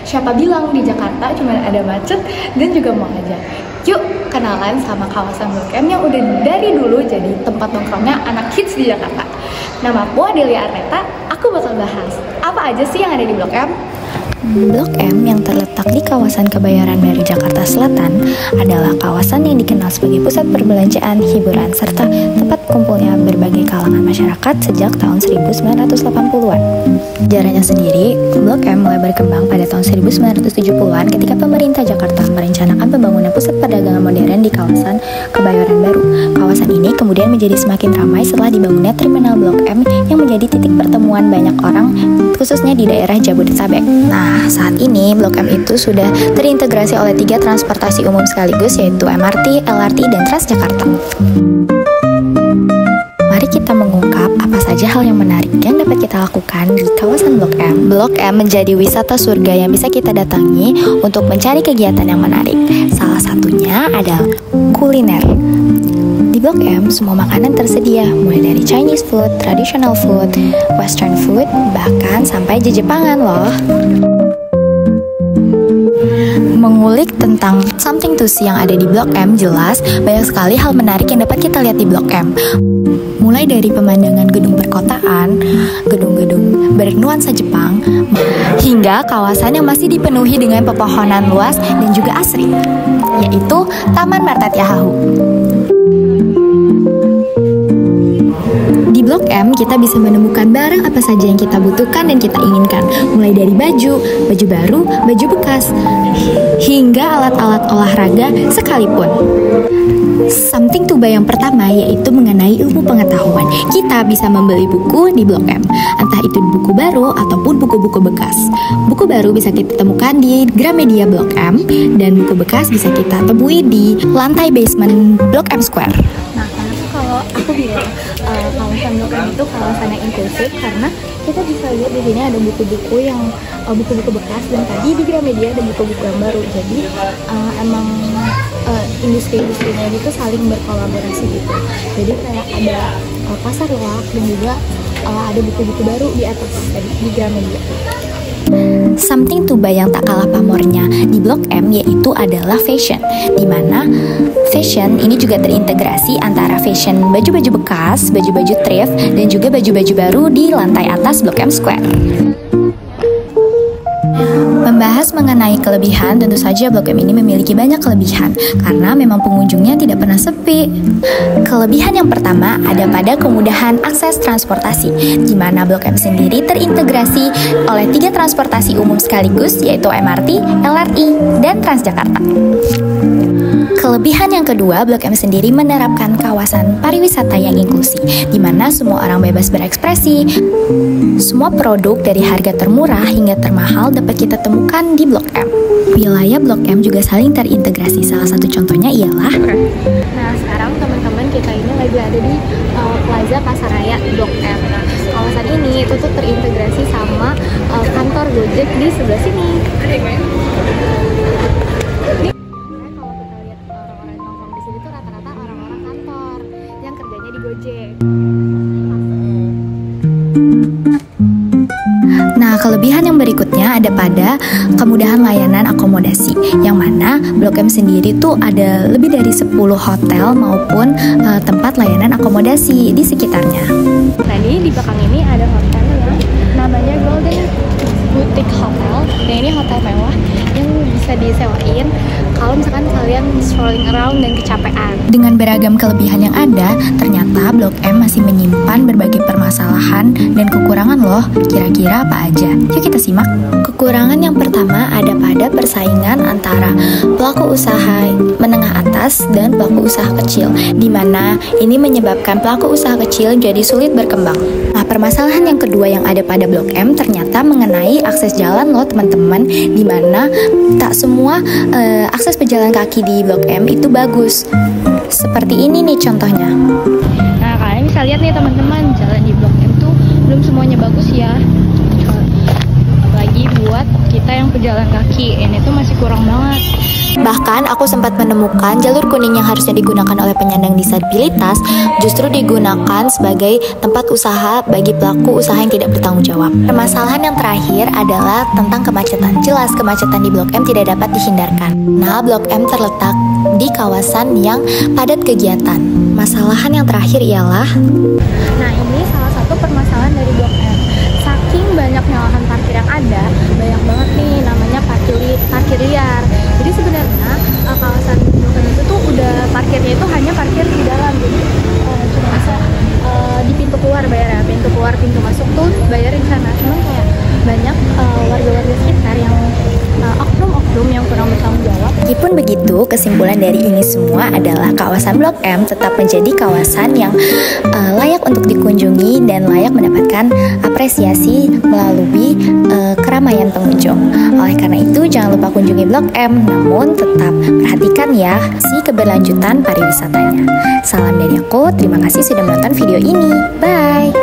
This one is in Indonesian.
Siapa bilang di Jakarta cuma ada macet dan juga mau aja. Yuk kenalan sama kawasan Blok M yang udah dari dulu jadi tempat nongkrongnya anak hits di Jakarta. Nama aku Adelia Arneta, aku bakal bahas apa aja sih yang ada di Blok M. Blok M yang terletak di kawasan Kebayoran Baru, Jakarta Selatan adalah kawasan yang dikenal sebagai pusat perbelanjaan, hiburan, serta tempat kumpulnya berbagai kalangan masyarakat sejak tahun 1980-an. Sejarahnya sendiri, Blok M mulai berkembang pada tahun 1970-an ketika pemerintah Jakarta merencanakan pembangunan pusat perdagangan modern di kawasan Kebayoran Baru. Kawasan ini kemudian menjadi semakin ramai setelah dibangunnya terminal Blok M yang menjadi titik pertemuan banyak orang, khususnya di daerah Jabodetabek. Nah, saat ini Blok M itu sudah terintegrasi oleh 3 transportasi umum sekaligus, yaitu MRT, LRT, dan Transjakarta. Mari kita mengungkap apa saja hal yang menarik yang dapat kita lakukan di kawasan Blok M. Blok M menjadi wisata surga yang bisa kita datangi untuk mencari kegiatan yang menarik. Salah satunya adalah kuliner. Di Blok M, semua makanan tersedia, mulai dari Chinese food, traditional food, western food, bahkan sampai Jepangan loh. Mengulik tentang something to see yang ada di Blok M, jelas banyak sekali hal menarik yang dapat kita lihat di Blok M. Mulai dari pemandangan gedung perkotaan, gedung-gedung bernuansa Jepang, hingga kawasan yang masih dipenuhi dengan pepohonan luas dan juga asri, yaitu Taman Marta Tiahau. Di Blok M, kita bisa menemukan barang apa saja yang kita butuhkan dan kita inginkan, mulai dari baju baru, baju bekas, hingga alat-alat olahraga sekalipun. Something to buy yang pertama yaitu mengenai ilmu pengetahuan. Kita bisa membeli buku di Blok M, entah itu buku baru ataupun buku-buku bekas. Buku baru bisa kita temukan di Gramedia Blok M, dan buku bekas bisa kita temui di lantai basement Blok M Square. Nah, kalau aku bilang kawasan Blok M itu kawasan yang inklusif karena kita bisa lihat di sini ada buku-buku yang buku-buku bekas, dan tadi di Gramedia ada buku-buku yang baru. Jadi emang industri-industrinya itu saling berkolaborasi gitu. Jadi kayak ada pasar loak dan juga ada buku-buku baru di atas di Gramedia. Something to buy yang tak kalah pamornya di Blok M yaitu adalah fashion, dimana fashion ini juga terintegrasi antara fashion baju-baju bekas, baju-baju thrift, dan juga baju-baju baru di lantai atas Blok M Square. Membahas mengenai kelebihan, tentu saja Blok M ini memiliki banyak kelebihan karena memang pengunjungnya tidak pernah sepi. Kelebihan yang pertama ada pada kemudahan akses transportasi, di mana Blok M sendiri terintegrasi oleh 3 transportasi umum sekaligus, yaitu MRT, LRT, dan Transjakarta. Kelebihan yang kedua, Blok M sendiri menerapkan kawasan pariwisata yang inklusif, di mana semua orang bebas berekspresi. Semua produk dari harga termurah hingga termahal dapat kita temukan di Blok M. Wilayah Blok M juga saling terintegrasi. Salah satu contohnya ialah Nah, sekarang teman-teman kita ini lagi ada di Plaza Pasaraya Blok M. Kawasan ini itu tuh terintegrasi sama kantor Gojek di sebelah sini. Nah, kelebihan yang berikutnya ada pada kemudahan layanan akomodasi, yang mana Blok M sendiri tuh ada lebih dari 10 hotel maupun tempat layanan akomodasi di sekitarnya. Nah, di belakang ini ada hotel yang namanya Golden Boutique Hotel. Nah, ini hotel mewah yang bisa disewain kalau misalkan kalian strolling around dan kecapean. Dengan beragam kelebihan yang ada, ternyata Blok M masih menyimpan berbagai permasalahan dan kekurangan loh. Kira-kira apa aja? Yuk kita simak. Kekurangan yang pertama ada pada persaingan antara pelaku usaha menengah atas dan pelaku usaha kecil, di mana ini menyebabkan pelaku usaha kecil jadi sulit berkembang. Nah, permasalahan yang kedua yang ada pada Blok M ternyata mengenai akses jalan loh teman-teman, di mana tak semua akses pejalan kaki di Blok M itu bagus. Seperti ini nih contohnya. Nah, kalian bisa lihat nih teman-teman, jalan di Blok M tuh belum semuanya bagus ya. Apalagi buat kita yang pejalan kaki, ini tuh masih kurang banget. Bahkan aku sempat menemukan jalur kuning yang harusnya digunakan oleh penyandang disabilitas justru digunakan sebagai tempat usaha bagi pelaku usaha yang tidak bertanggung jawab. Permasalahan yang terakhir adalah tentang kemacetan. Jelas kemacetan di Blok M tidak dapat dihindarkan. Nah, Blok M terletak di kawasan yang padat kegiatan. Masalahan yang terakhir ialah Nah, ini salah satu permasalahan dari Blok M. Saking banyaknya lahan parkir yang ada, banyak banget nih namanya parkir liar. Jadi sebenarnya kawasan Blok M itu tuh udah parkirnya itu hanya parkir di dalam. Jadi cuma bisa di pintu keluar bayar ya, pintu keluar, pintu masuk tuh bayarin sana. Cuman kayak banyak warga-warga sekitar yang oknum-oknum yang kurang bertanggung jawab. Meskipun begitu, kesimpulan dari ini semua adalah kawasan Blok M tetap menjadi kawasan yang layak untuk dikunjungi dan layak mendapatkan apresiasi melalui keramaian pengunjung. Oleh karena itu, jangan lupa kunjungi Blok M, namun tetap perhatikan ya si keberlanjutan pariwisatanya. Salam dari aku, terima kasih sudah menonton video ini. Bye!